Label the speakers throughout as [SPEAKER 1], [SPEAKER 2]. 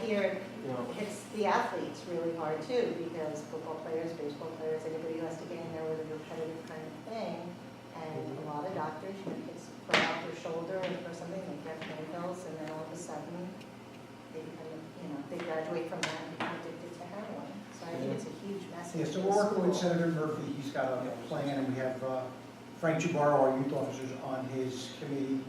[SPEAKER 1] Here, it's the athletes really hard too, because football players, baseball players, anybody who has to get in there with a repetitive kind of thing. And a lot of doctors, kids put out their shoulder or something, they get pain pills, and then all of a sudden, they become, they graduate from that and become addicted to heroin. So I think it's a huge message.
[SPEAKER 2] Yeah, so we're working with Senator Murphy. He's got a plan, and we have Frank Jubaro, our youth officers, on his committee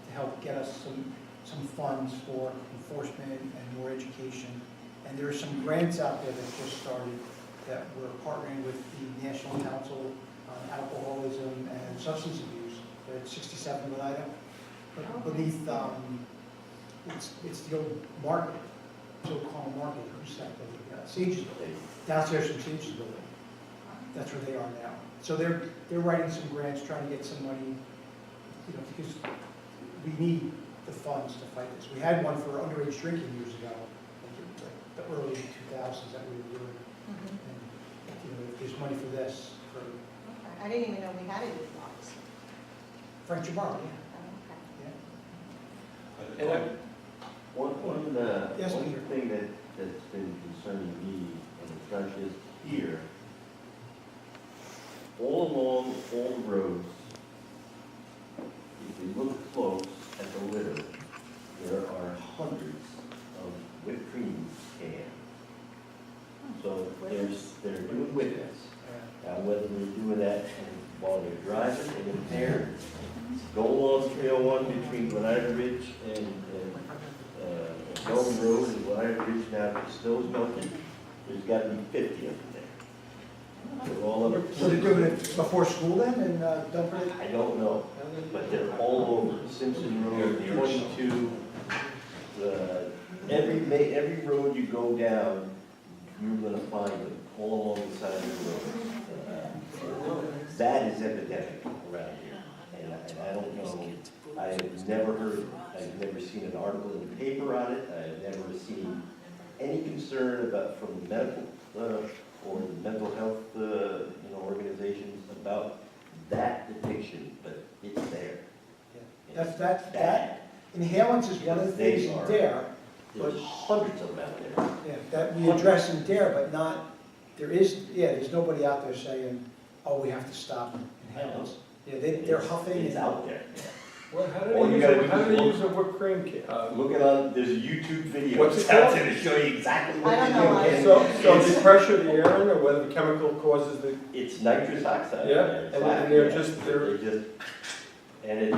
[SPEAKER 2] to help get us some funds for enforcement and more education. And there are some grants out there that just started that we're partnering with the National Council on Alcoholism and Substance Abuse. They're at 67 Glenida, beneath, it's the old market, so-called market, who's that building? Sage's building, downstairs from Sage's building. That's where they are now. So they're writing some grants, trying to get some money, because we need the funds to fight this. We had one for underage drinking years ago, like the early 2000s that we were doing. And if there's money for this, for
[SPEAKER 1] I didn't even know we had a youth box.
[SPEAKER 2] Frank Jabaro,
[SPEAKER 3] And one
[SPEAKER 2] Yes,
[SPEAKER 3] thing
[SPEAKER 2] Peter.
[SPEAKER 3] that's been concerning me, and it's not just here, all along all the roads, if you look close at the litter, there are hundreds of whipped cream cans. So they're doing whippets. Now, whether they're doing that while they're driving and impaired, go along 301 between Glenida Ridge and Golden Road and Glenida Ridge now, if the snow's melting, there's got to be 50 of them there. They're all over.
[SPEAKER 2] So they're doing it before school then, in Dunford?
[SPEAKER 3] I don't know, but they're all over. Simpson Road, 22, every road you go down, you're going to find them all along the side of the road. That is epidemic around here, and I don't know. I've never seen an article in the paper on it. I've never seen any concern about from the medical or the mental health organizations about that addiction, but it's there.
[SPEAKER 2] That inhalants is one of the things in DARE.
[SPEAKER 3] There's hundreds of them out there.
[SPEAKER 2] Yeah, that we address in DARE, but not, there's nobody out there saying, oh, we have to stop inhalants. Yeah, they're huffing.
[SPEAKER 3] It's out there.
[SPEAKER 4] Well, how
[SPEAKER 3] All you
[SPEAKER 4] do
[SPEAKER 3] gotta
[SPEAKER 4] they
[SPEAKER 3] do is
[SPEAKER 4] use a whipped cream can?
[SPEAKER 3] Look it on, there's a YouTube video
[SPEAKER 4] What's it
[SPEAKER 3] out
[SPEAKER 4] called?
[SPEAKER 3] there to show you exactly what
[SPEAKER 1] I
[SPEAKER 3] they
[SPEAKER 1] don't know why.
[SPEAKER 3] do.
[SPEAKER 4] So they pressure the air in, or whether the chemical causes the,
[SPEAKER 3] It's nitrous oxide.
[SPEAKER 4] Yeah,
[SPEAKER 3] It's
[SPEAKER 4] and
[SPEAKER 3] flat,
[SPEAKER 4] they're
[SPEAKER 3] yeah.
[SPEAKER 4] just-
[SPEAKER 3] And it's,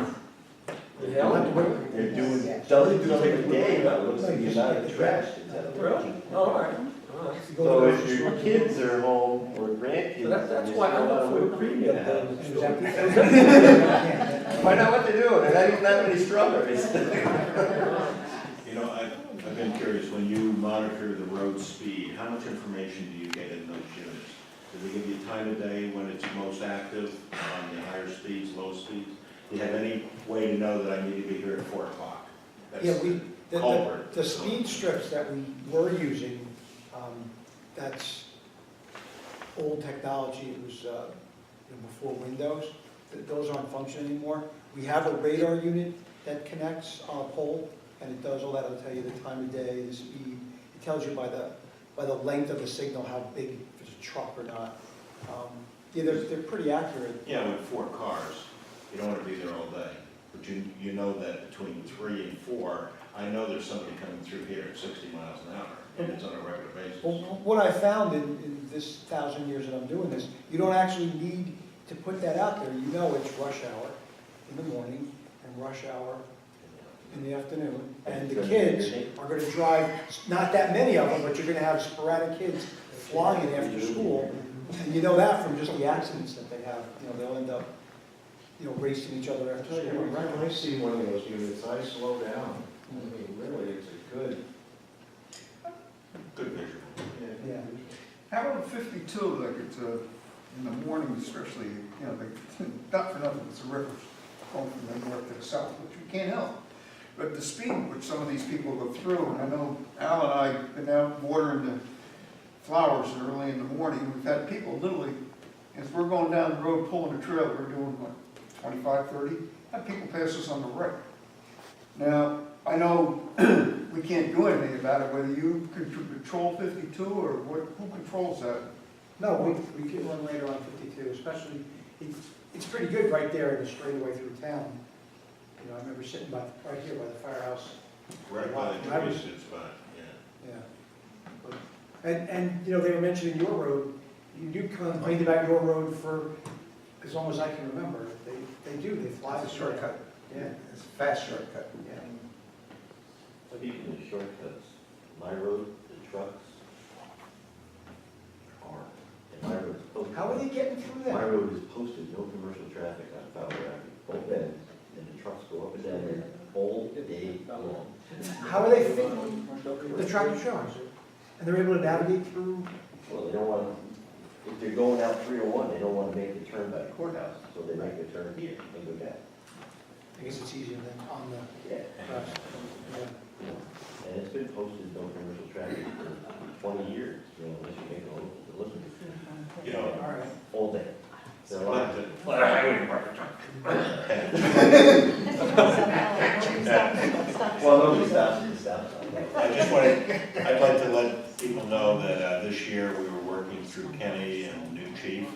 [SPEAKER 4] inhalant?
[SPEAKER 3] they're doing
[SPEAKER 2] Yeah.
[SPEAKER 3] dozens of them a day, but it looks like the amount of trash that's out there.
[SPEAKER 4] Really? Oh, all right.
[SPEAKER 3] So if your kids are home or grandkids.
[SPEAKER 4] So that's
[SPEAKER 3] and
[SPEAKER 4] why
[SPEAKER 3] there's
[SPEAKER 4] I'm
[SPEAKER 3] a lot
[SPEAKER 4] not
[SPEAKER 3] of
[SPEAKER 4] for
[SPEAKER 3] whipped cream in the house.
[SPEAKER 2] Yeah.
[SPEAKER 3] Find out what they're doing, they're not even that many strawberries.
[SPEAKER 5] I've been curious, when you monitor the road speed, how much information do you get in those units? Do they give you time of day when it's most active on the higher speeds, low speeds? Do you have any way to know that I need to be here at 4 o'clock?
[SPEAKER 2] Yeah,
[SPEAKER 5] culvert.
[SPEAKER 2] the speed strips that we were using, that's old technology. It was before Windows. Those aren't functioning anymore. We have a radar unit that connects on a pole, and it does all that. It'll tell you the time of day, the speed. It tells you by the length of the signal how big, if it's a truck or not. Yeah, they're pretty accurate.
[SPEAKER 5] Yeah, with 4 cars, you don't want to be there all day. But you know that between 3 and 4, I know there's somebody coming through here at 60 miles an hour, and it's on a regular basis.
[SPEAKER 2] Well, what I found in this 1,000 years that I'm doing this, you don't actually need to put that out there. You know it's rush hour in the morning and rush hour in the afternoon. And the kids are going to drive, not that many of them, but you're going to have sporadic kids flying after school. And you know that from just the accidents that they have. They'll end up, racing each other after school.
[SPEAKER 6] When I see one of those units, I slow down. I mean, really, it's a good.
[SPEAKER 5] Good visual.
[SPEAKER 2] Yeah.
[SPEAKER 7] How about 52, like it's in the morning especially, not for nothing, it's a river going from the north to the south, which we can't help. But the speed which some of these people go through, and I know Al and I have been out watering the flowers early in the morning, we've had people literally, as we're going down the road pulling the trail, we're doing what, 25, 30, have people pass us on the right. Now, I know we can't do anything about it, whether you control 52 or who controls that?
[SPEAKER 2] No, we can run radar on 52, especially, it's pretty good right there in the straightaway through town. You know, I remember sitting right here by the firehouse.
[SPEAKER 5] Right by the
[SPEAKER 2] I was-
[SPEAKER 5] trees, spot, yeah.
[SPEAKER 2] Yeah. And, you know, they were mentioning your road, you complained about your road for as long as I can remember. They do, they fly the
[SPEAKER 6] It's a shortcut.
[SPEAKER 2] Yeah,
[SPEAKER 6] It's a fast shortcut.
[SPEAKER 2] yeah.
[SPEAKER 3] Speaking of shortcuts, my road, the trucks are, and my road is posted.
[SPEAKER 2] How are they getting through
[SPEAKER 3] My
[SPEAKER 2] that?
[SPEAKER 3] road is posted, no commercial traffic on Fowler Avenue, both ends, and the trucks go up and down there all day long.
[SPEAKER 2] How are they fitting the tractor trailers? And they're able to navigate through?
[SPEAKER 3] Well, they don't want, if they're going out 301, they don't want to make the turn by the courthouse, so they make the turn here and go down.
[SPEAKER 2] I guess it's easier than on the,
[SPEAKER 3] Yeah.
[SPEAKER 2] yeah.
[SPEAKER 3] And it's been posted, no commercial traffic for 20 years, you know, unless you make it a listen
[SPEAKER 5] You know,
[SPEAKER 2] All right.
[SPEAKER 3] all day. They're like,
[SPEAKER 5] let the highway department
[SPEAKER 3] well, nobody stops at the stop sign.
[SPEAKER 5] I'd like to let people know that this year we were working through Kenny and the new chief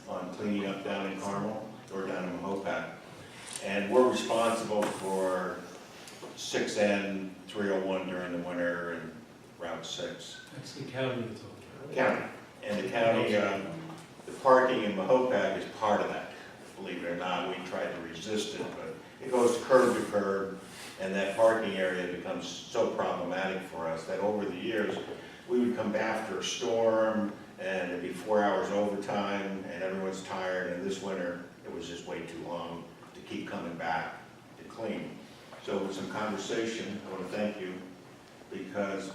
[SPEAKER 5] on cleaning up down in Carmel, or down in Mahopac. And we're responsible for 6N, 301 during the winter, and Route 6.
[SPEAKER 8] That's the county you're talking about.
[SPEAKER 5] County. And the county, the parking in Mahopac is part of that, believe it or not. We tried to resist it, but it goes curb to curb, and that parking area becomes so problematic for us that over the years, we would come after a storm, and it'd be 4 hours overtime, and everyone's tired, and this winter, it was just way too long to keep coming back to clean. So with some conversation, I want to thank you, because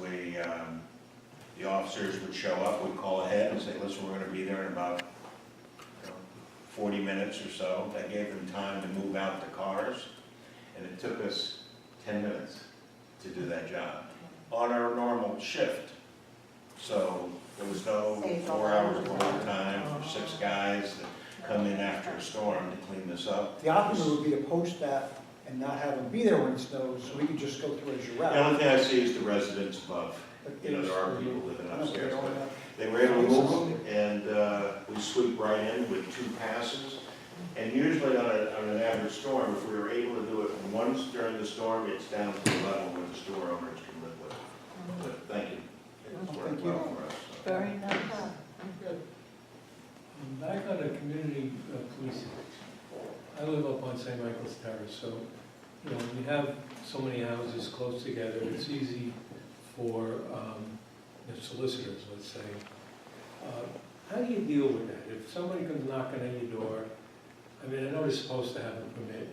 [SPEAKER 5] the officers would show up, would call ahead and say, listen, we're gonna be there in about 40 minutes or so. That gave them time to move out the cars, and it took us 10 minutes to do that job on our normal shift. So there was no 4 hours of overtime for 6 guys that come in after a storm to clean this up.
[SPEAKER 2] The optimum would be to post that and not have them be there when it snows, so we could just go through as your route.
[SPEAKER 5] The only thing I see is the residents above. You know, there are people living upstairs, but they were able to move them, and we sweep right in with 2 passes. And usually on an average storm, if we were able to do it once during the storm, it's down to the level where the store owners can live with it. But thank you. It's worked well for us. So.
[SPEAKER 1] Very nice.
[SPEAKER 8] Back on the community policing, I live up on St. Michael's Terrace, so, you know, when you have so many houses close together, it's easy for the solicitors, let's say. How do you deal with that? If somebody comes knocking on your door, I mean, I know they're supposed to have a permit.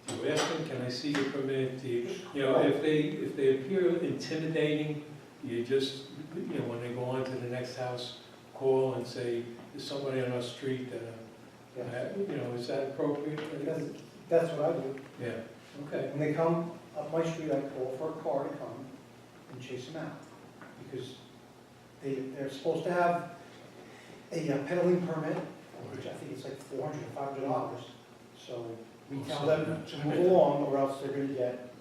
[SPEAKER 8] Do you ask them, can I see your permit? Do you, you know, if they appear intimidating, you just, you know, when they go on to the next house, call and say, there's somebody on our street that, you know, is that appropriate?
[SPEAKER 2] That's what I do.
[SPEAKER 8] Yeah, okay.
[SPEAKER 2] When they come up my street, I call for a car to come and chase them out. Because they're supposed to have a peddling permit, which I think it's like $400 or $500. So we tell them to move along, or else they're gonna get,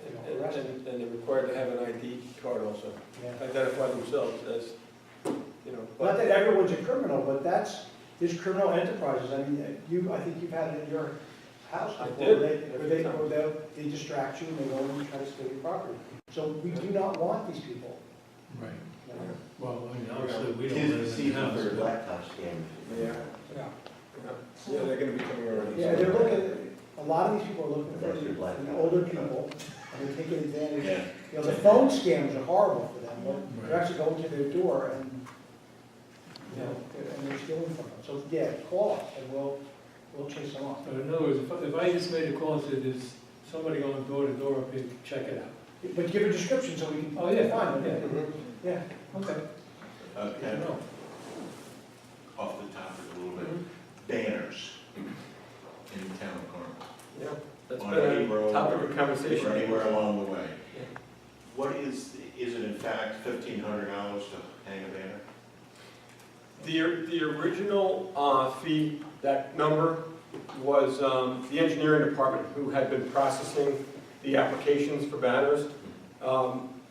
[SPEAKER 2] you know, arrested.
[SPEAKER 4] And they're required to have an ID card also,
[SPEAKER 2] Yeah.
[SPEAKER 4] identify themselves as, you know.
[SPEAKER 2] Not that everyone's a criminal, but there's criminal enterprises. I mean, I think you've had it in your house
[SPEAKER 4] I
[SPEAKER 2] before,
[SPEAKER 4] did.
[SPEAKER 2] where they distract you and they go and try to steal your property. So we do not want these people.
[SPEAKER 8] Right.
[SPEAKER 2] You know?
[SPEAKER 8] Well, I mean, obviously, we don't
[SPEAKER 3] Tis the
[SPEAKER 8] live in the
[SPEAKER 3] season
[SPEAKER 8] house.
[SPEAKER 3] for
[SPEAKER 8] but-
[SPEAKER 3] blacktop scammers.
[SPEAKER 4] Yeah. Yeah, they're gonna be coming around.
[SPEAKER 2] Yeah, they're looking, a lot of these people are looking for the older people, and they're taking advantage.
[SPEAKER 3] Yeah.
[SPEAKER 2] You know, the phone scams are horrible for them. They're actually going to their door and, you know, and they're stealing from them. So, yeah, call us and we'll chase them off.
[SPEAKER 8] So in other words, if I just made a call and said, there's somebody going door to door up here, check it out.
[SPEAKER 2] But give a description so we can
[SPEAKER 8] Oh, yeah,
[SPEAKER 2] find them. Yeah, okay.
[SPEAKER 5] And off the topic a little bit, banners in the town of Carmel.
[SPEAKER 4] Yeah, that's
[SPEAKER 5] On any
[SPEAKER 4] been a
[SPEAKER 5] road
[SPEAKER 4] topic of
[SPEAKER 5] or
[SPEAKER 4] conversation.
[SPEAKER 5] anywhere along the way.
[SPEAKER 4] Yeah.
[SPEAKER 5] What is it in fact $1,500 to hang a banner?
[SPEAKER 4] The original fee, that number, was the engineering department who had been processing the applications for banners.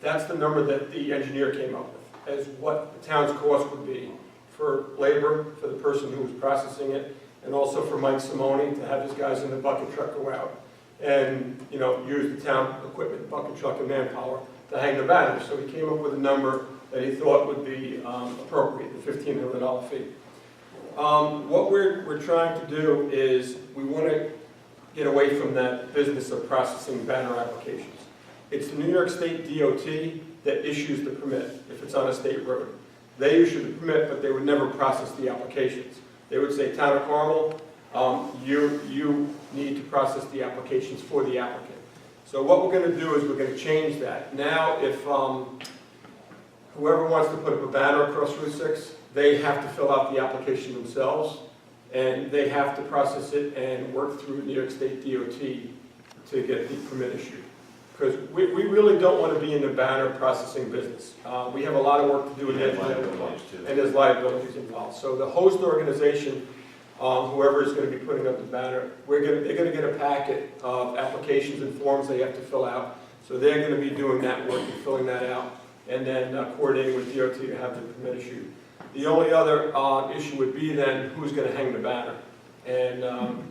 [SPEAKER 4] That's the number that the engineer came up with, as what the town's cost would be for labor, for the person who was processing it, and also for Mike Simone to have his guys in the bucket truck go out and, you know, use the town equipment, bucket truck and manpower to hang the banners. So he came up with a number that he thought would be appropriate, the $1,500 fee. What we're trying to do is we want to get away from that business of processing banner applications. It's the New York State DOT that issues the permit if it's on a state road. They issue the permit, but they would never process the applications. They would say, Town of Carmel, you need to process the applications for the applicant. So what we're going to do is we're going to change that. Now, if whoever wants to put up a banner across Route 6, they have to fill out the application themselves, and they have to process it and work through New York State DOT to get the permit issued. Because we really don't want to be in the banner processing business. We have a lot of work to do in
[SPEAKER 5] And
[SPEAKER 4] that,
[SPEAKER 5] liabilities, too.
[SPEAKER 4] and there's liabilities involved. So the host organization, whoever is going to be putting up the banner, they're going to get a packet of applications and forms they have to fill out. So they're going to be doing that work and filling that out, and then coordinating with DOT to have the permit issued. The only other issue would be then who's going to hang the banner. And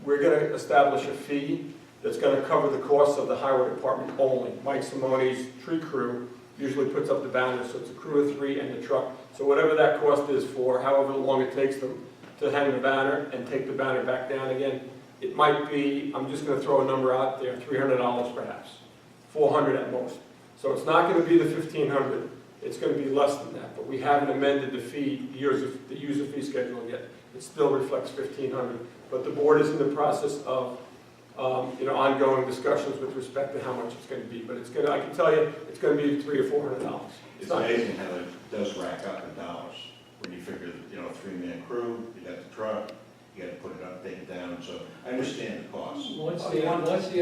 [SPEAKER 4] we're going to establish a fee that's going to cover the costs of the highway department only. Mike Simone's tree crew usually puts up the banner, so it's a crew of 3 and the truck. So whatever that cost is for however long it takes them to hang the banner and take the banner back down again, it might be, I'm just going to throw a number out there, $300 perhaps, $400 at most. So it's not going to be the $1,500. It's going to be less than that, but we haven't amended the fee, the user fee schedule yet. It still reflects $1,500, but the board is in the process of ongoing discussions with respect to how much it's going to be. But it's going to, I can tell you, it's going to be $300 or $400.
[SPEAKER 5] It's amazing how it does rack up in dollars. When you figure, a 3-man crew, you got the truck, you got to put it up, take it down, so I understand the cost.
[SPEAKER 8] Once the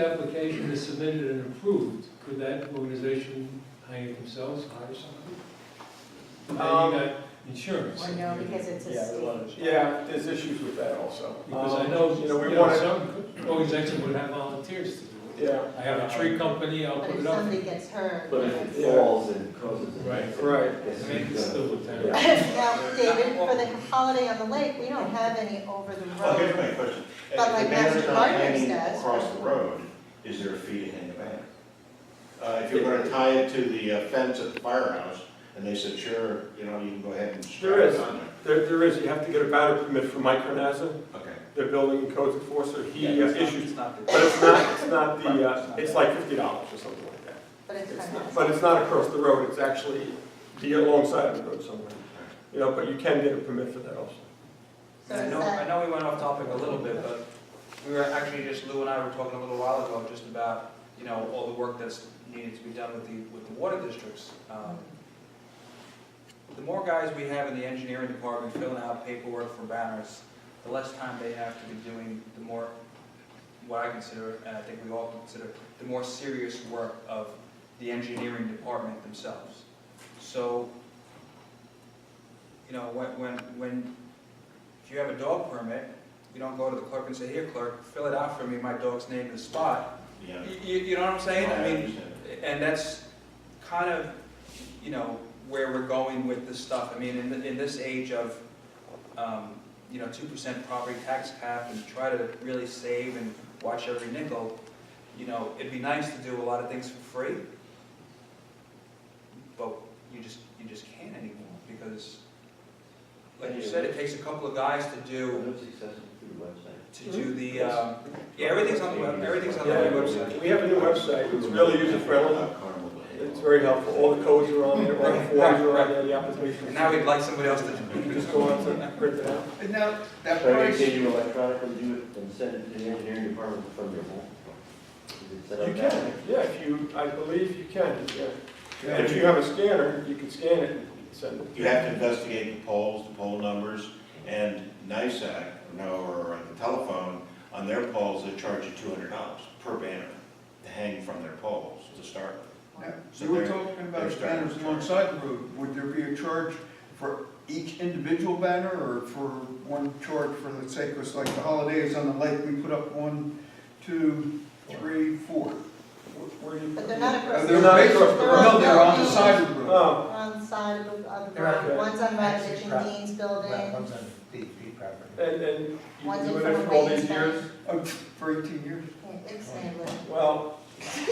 [SPEAKER 8] application is submitted and approved, could that organization hang it themselves, hire somebody? Then you got insurance.
[SPEAKER 1] Or no, because it's a state.
[SPEAKER 4] Yeah, there's issues with that also.
[SPEAKER 8] Because I know,
[SPEAKER 4] we want to,
[SPEAKER 8] some organizations would have volunteers to do it.
[SPEAKER 4] yeah.
[SPEAKER 8] I have a tree company, I'll
[SPEAKER 1] But
[SPEAKER 8] put
[SPEAKER 1] if
[SPEAKER 8] it up.
[SPEAKER 1] somebody gets hurt.
[SPEAKER 3] But if it
[SPEAKER 4] Yeah.
[SPEAKER 3] falls and causes an
[SPEAKER 8] Right.
[SPEAKER 3] accident,
[SPEAKER 4] Right.
[SPEAKER 8] I mean, it's still a town.
[SPEAKER 1] Now, David, for the holiday on the lake, we don't have any over the
[SPEAKER 5] Well, here's
[SPEAKER 1] road.
[SPEAKER 5] my question.
[SPEAKER 1] But
[SPEAKER 5] If
[SPEAKER 1] like
[SPEAKER 5] the banner's
[SPEAKER 1] Master
[SPEAKER 5] not
[SPEAKER 1] Gardeners
[SPEAKER 5] hanging
[SPEAKER 1] does.
[SPEAKER 5] across the road, is there a fee to hang the banner? If you're going to tie it to the fence at the firehouse, and they said, sure, you can go ahead and strap
[SPEAKER 4] There
[SPEAKER 5] it
[SPEAKER 4] is.
[SPEAKER 5] on there.
[SPEAKER 4] There is, you have to get a banner permit from Mike Carnazza,
[SPEAKER 5] Okay.
[SPEAKER 4] the building and codes enforcer. He issues,
[SPEAKER 9] not
[SPEAKER 4] but it's not it's like $50 or something like that.
[SPEAKER 1] But it's kind of.
[SPEAKER 4] But it's not across the road, it's actually alongside of the road somewhere. But you can get a permit for that also.
[SPEAKER 1] So
[SPEAKER 9] I
[SPEAKER 1] is
[SPEAKER 9] know,
[SPEAKER 1] that-
[SPEAKER 9] I know we went off topic a little bit, but we were actually Lou and I were talking a little while ago just about, all the work that's needed to be done with the water districts. The more guys we have in the engineering department filling out paperwork for banners, the less time they have to be doing the more, what I consider, and I think we all consider, the more serious work of the engineering department themselves. So, if you have a dog permit, you don't go to the clerk and say, here clerk, fill it out for me, my dog's name and spot.
[SPEAKER 5] Yeah.
[SPEAKER 9] You know what I'm saying? I mean,
[SPEAKER 5] understand.
[SPEAKER 9] and that's kind of, where we're going with this stuff. I mean, in this age of, 2% property tax cap and try to really save and watch every nickel, it'd be nice to do a lot of things for free, but you just can't anymore because, like you said, it takes a couple of guys to do
[SPEAKER 3] It's accessible through the website.
[SPEAKER 9] to do the, yeah, everything's on the web, everything's on the website.
[SPEAKER 4] We have a new website, it's really user-friendly,
[SPEAKER 3] Carmel.
[SPEAKER 4] it's very helpful, all the codes are on there, all the forms are on there, the applications.
[SPEAKER 9] And now we'd like somebody else to
[SPEAKER 4] You can just go on to print it out.
[SPEAKER 7] And now, that
[SPEAKER 3] So
[SPEAKER 7] price,
[SPEAKER 3] can you electronically do it and send it to the engineering department from your home? Is it set up
[SPEAKER 4] You
[SPEAKER 3] that
[SPEAKER 4] can,
[SPEAKER 3] way?
[SPEAKER 4] yeah, I believe you can, yeah.
[SPEAKER 7] Yeah.
[SPEAKER 4] And if you have a scanner, you can scan it and send it.
[SPEAKER 5] You have to investigate the poll numbers, and NISAC, or the telephone, on their polls, they charge you $200 per banner to hang from their poles to start with.
[SPEAKER 7] now,
[SPEAKER 5] So
[SPEAKER 7] you were
[SPEAKER 5] they're-
[SPEAKER 7] talking
[SPEAKER 5] they're
[SPEAKER 7] about
[SPEAKER 5] starting
[SPEAKER 7] banners
[SPEAKER 5] to charge.
[SPEAKER 7] alongside the road. Would there be a charge for each individual banner or for one charge for, let's say, because like the holidays on the lake, we put up 1, 2, 3, 4.
[SPEAKER 4] Where do you?
[SPEAKER 1] But they're not across.
[SPEAKER 4] They're not across the road.
[SPEAKER 7] No, they're on the side of the road.
[SPEAKER 4] Oh,
[SPEAKER 1] On the side of the
[SPEAKER 2] They're
[SPEAKER 1] road,
[SPEAKER 4] okay.
[SPEAKER 1] one's on
[SPEAKER 2] Actually,
[SPEAKER 1] Radovich
[SPEAKER 2] prop-
[SPEAKER 1] and Dean's building,
[SPEAKER 2] One's on DP property.
[SPEAKER 4] and you've
[SPEAKER 1] one's
[SPEAKER 4] been
[SPEAKER 1] in
[SPEAKER 4] doing
[SPEAKER 1] front
[SPEAKER 4] it
[SPEAKER 1] of
[SPEAKER 4] for all
[SPEAKER 1] Wayne's
[SPEAKER 4] these
[SPEAKER 1] Bank.
[SPEAKER 4] years?
[SPEAKER 7] For 18 years.
[SPEAKER 1] It's Sandler.
[SPEAKER 4] Well,
[SPEAKER 9] Stop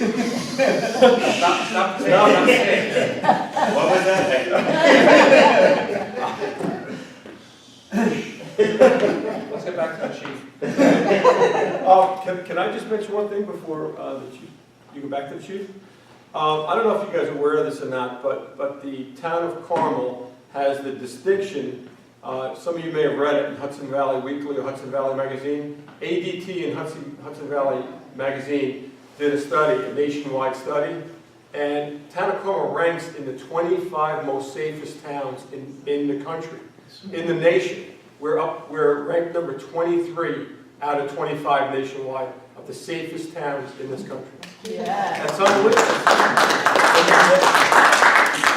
[SPEAKER 9] saying
[SPEAKER 4] No.
[SPEAKER 9] that.
[SPEAKER 5] What was that?
[SPEAKER 9] Let's get back to the chief.
[SPEAKER 4] can I just mention one thing before the chief, you go back to the chief? I don't know if you guys are aware of this or not, but the town of Carmel has the distinction, some of you may have read it in Hudson Valley Weekly or Hudson Valley Magazine. ADT and Hudson Valley Magazine did a study, a nationwide study, and town of Carmel ranks in the 25 most safest towns in the country, in the nation. We're ranked number 23 out of 25 nationwide of the safest towns in this country.
[SPEAKER 1] Yeah.
[SPEAKER 4] That's unbelievable.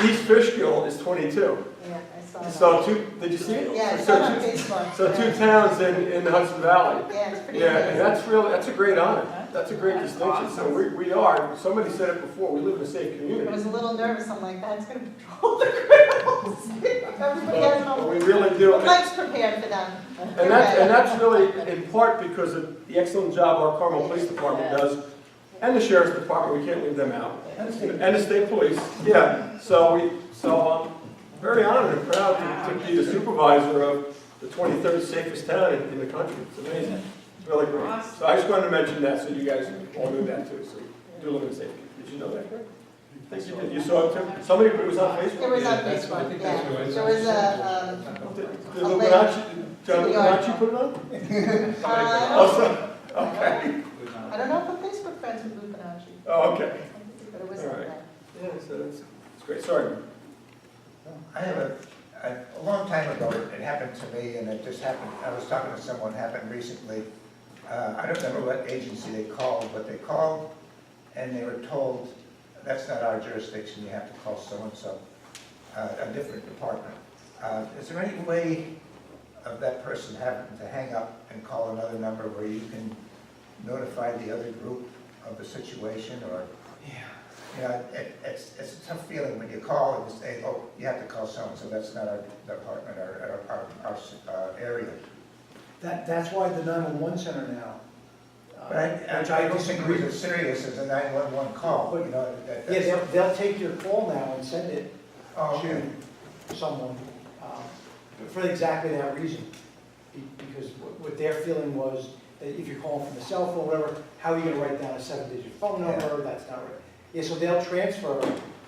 [SPEAKER 4] East Fishkill is 22.
[SPEAKER 1] Yeah, I saw that.
[SPEAKER 4] So did you see it?
[SPEAKER 1] Yeah, I
[SPEAKER 4] So
[SPEAKER 1] saw it on
[SPEAKER 4] two-
[SPEAKER 1] Facebook.
[SPEAKER 4] So two towns in the Hudson Valley.
[SPEAKER 1] Yeah, it's pretty
[SPEAKER 4] Yeah, and
[SPEAKER 1] amazing.
[SPEAKER 4] that's a great honor. That's a great distinction. So we are, somebody said it before, we live in a safe
[SPEAKER 1] I
[SPEAKER 4] community.
[SPEAKER 1] was a little nervous, I'm like, that's gonna patrol the criminals. Everybody has
[SPEAKER 4] But
[SPEAKER 1] no,
[SPEAKER 4] we really do.
[SPEAKER 1] but Mike's prepared for them.
[SPEAKER 4] And that's really in part because of the excellent job our Carmel Police Department does, and the Sheriff's Department, we can't leave them out, and the State Police, yeah. So I'm very honored and proud to be the supervisor of the 23rd safest town in the country. It's amazing. It's really great. So I just wanted to mention that, so you guys all knew that too, so you do live in safety. Did you know that, Greg? I think you did. You saw it too? Somebody, it was on Facebook?
[SPEAKER 1] It was on
[SPEAKER 8] Yeah, that's- I
[SPEAKER 1] Facebook,
[SPEAKER 8] think
[SPEAKER 1] yeah.
[SPEAKER 8] that's right.
[SPEAKER 1] There was a,
[SPEAKER 4] Did Lubanacci, John Lubanacci put it on? Also, okay.
[SPEAKER 1] I don't know if I'm Facebook friends with Lupanacci,
[SPEAKER 4] Oh, okay.
[SPEAKER 1] but it was
[SPEAKER 4] All
[SPEAKER 1] on
[SPEAKER 4] right.
[SPEAKER 1] there.
[SPEAKER 4] Yeah, so that's great. Sorry.
[SPEAKER 10] I have a long time ago, it happened to me, and it just happened, I was talking to someone, happened recently. I don't remember what agency they called, but they called, and they were told, that's not our jurisdiction, you have to call so-and-so, a different department. Is there any way of that person having to hang up and call another number where you can notify the other group of the situation, or?
[SPEAKER 2] Yeah.
[SPEAKER 10] You know, it's a tough feeling when you call and you say, oh, you have to call so-and-so, that's not our department or our area.
[SPEAKER 2] That's why the 911 center now.
[SPEAKER 10] But I don't think
[SPEAKER 2] disagree.
[SPEAKER 10] it's as serious as a 911 call, you know.
[SPEAKER 2] Yeah, they'll take your call now and send it
[SPEAKER 10] Oh, okay.
[SPEAKER 2] to someone for exactly that reason. Because what their feeling was, that if you're calling from the cell phone, whatever, how are you gonna write down a 7-digit phone number? That's not right. Yeah, so they'll transfer,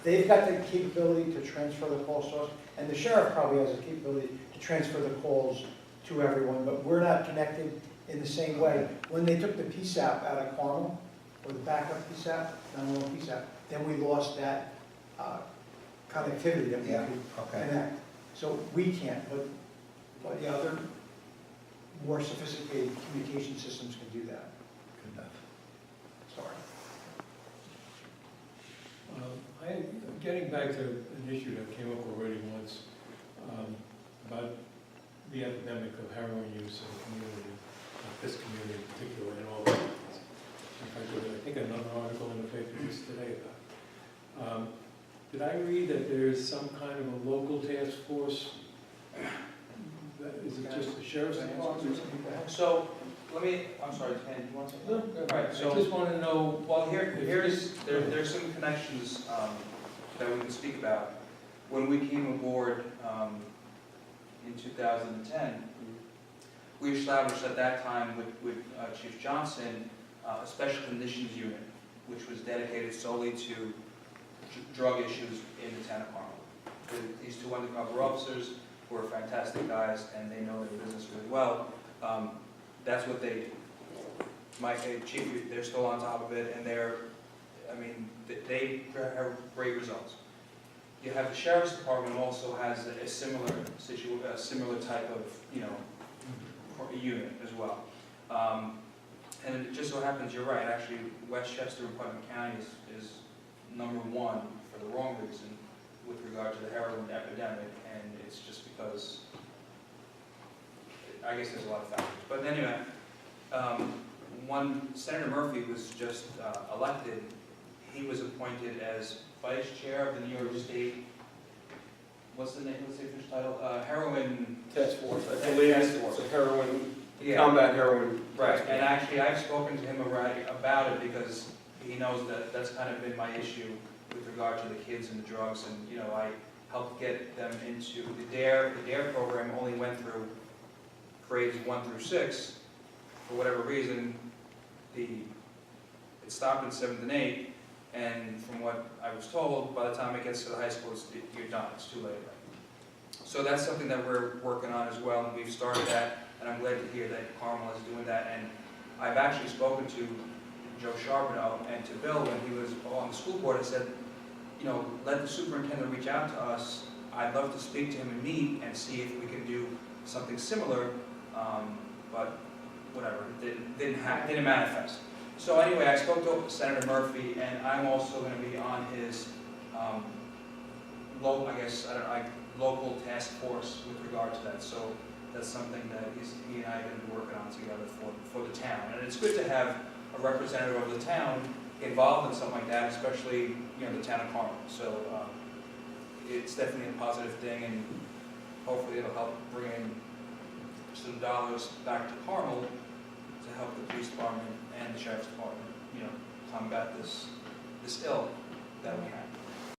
[SPEAKER 2] they've got the capability to transfer the call source, and the sheriff probably has the capability to transfer the calls to everyone, but we're not connected in the same way. When they took the PSAP out of Carmel, or the backup PSAP, 911 PSAP, then we lost that connectivity that we
[SPEAKER 10] Yeah,
[SPEAKER 2] could
[SPEAKER 10] okay.
[SPEAKER 2] connect. So we can't, but the other more sophisticated communication systems can do that.
[SPEAKER 10] Good enough.
[SPEAKER 2] Sorry.
[SPEAKER 8] Getting back to an issue that came up already once, about the epidemic of heroin use in the community, this community in particular, and all that. In fact, there was, I think, another article in the paper just today about. Did I read that there's some kind of a local task force? Is it just the sheriff's department?
[SPEAKER 9] So, I'm sorry, Ken, do you want to say something? All right,
[SPEAKER 8] I
[SPEAKER 9] so,
[SPEAKER 8] just want to know.
[SPEAKER 9] well, there's some connections that we can speak about. When we came aboard in 2010, we established at that time with Chief Johnson a special conditions unit, which was dedicated solely to drug issues in the town of Carmel. These two undercover officers were fantastic guys, and they know their business really well. That's what they do. Chief, they're still on top of it, and they have great results. You have the sheriff's department also has a similar type of, unit as well. And it just so happens, you're right, actually, Westchester and Putnam County is number one for the wrong reason with regard to the heroin epidemic, and it's just because, I guess there's a lot of factors. But anyway, Senator Murphy was just elected he was appointed as vice chair of the New York State, what's the official title? Heroin.
[SPEAKER 4] Task force, I believe
[SPEAKER 9] Task
[SPEAKER 4] it's
[SPEAKER 9] force.
[SPEAKER 4] a heroin,
[SPEAKER 9] Yeah.
[SPEAKER 4] combat heroin.
[SPEAKER 9] Right,
[SPEAKER 4] task
[SPEAKER 9] and
[SPEAKER 4] force.
[SPEAKER 9] actually, I've spoken to him about it because he knows that that's kind of been my issue with regard to the kids and the drugs, and, you know, I helped get them into the DARE program only went through grades 1 through 6. For whatever reason, it stopped in 7th and 8th, and from what I was told, by the time it gets to the high school, you're done, it's too late. So that's something that we're working on as well, and we've started that, and I'm glad to hear that Carmel is doing that. And I've actually spoken to Joe Charbonneau and to Bill when he was on the school board and said, you know, let the superintendent reach out to us. I'd love to speak to him and meet and see if we can do something similar, but whatever, it didn't manifest. So anyway, I spoke to Senator Murphy, and I'm also going to be on his local task force with regard to that. So that's something that he and I are going to be working on together for the town. And it's good to have a representative of the town involved in something like that, especially, you know, the town of Carmel. So it's definitely a positive thing, and hopefully it'll help bring in some dollars back to Carmel to help the police department and the sheriff's department, you know, combat this ill that we have.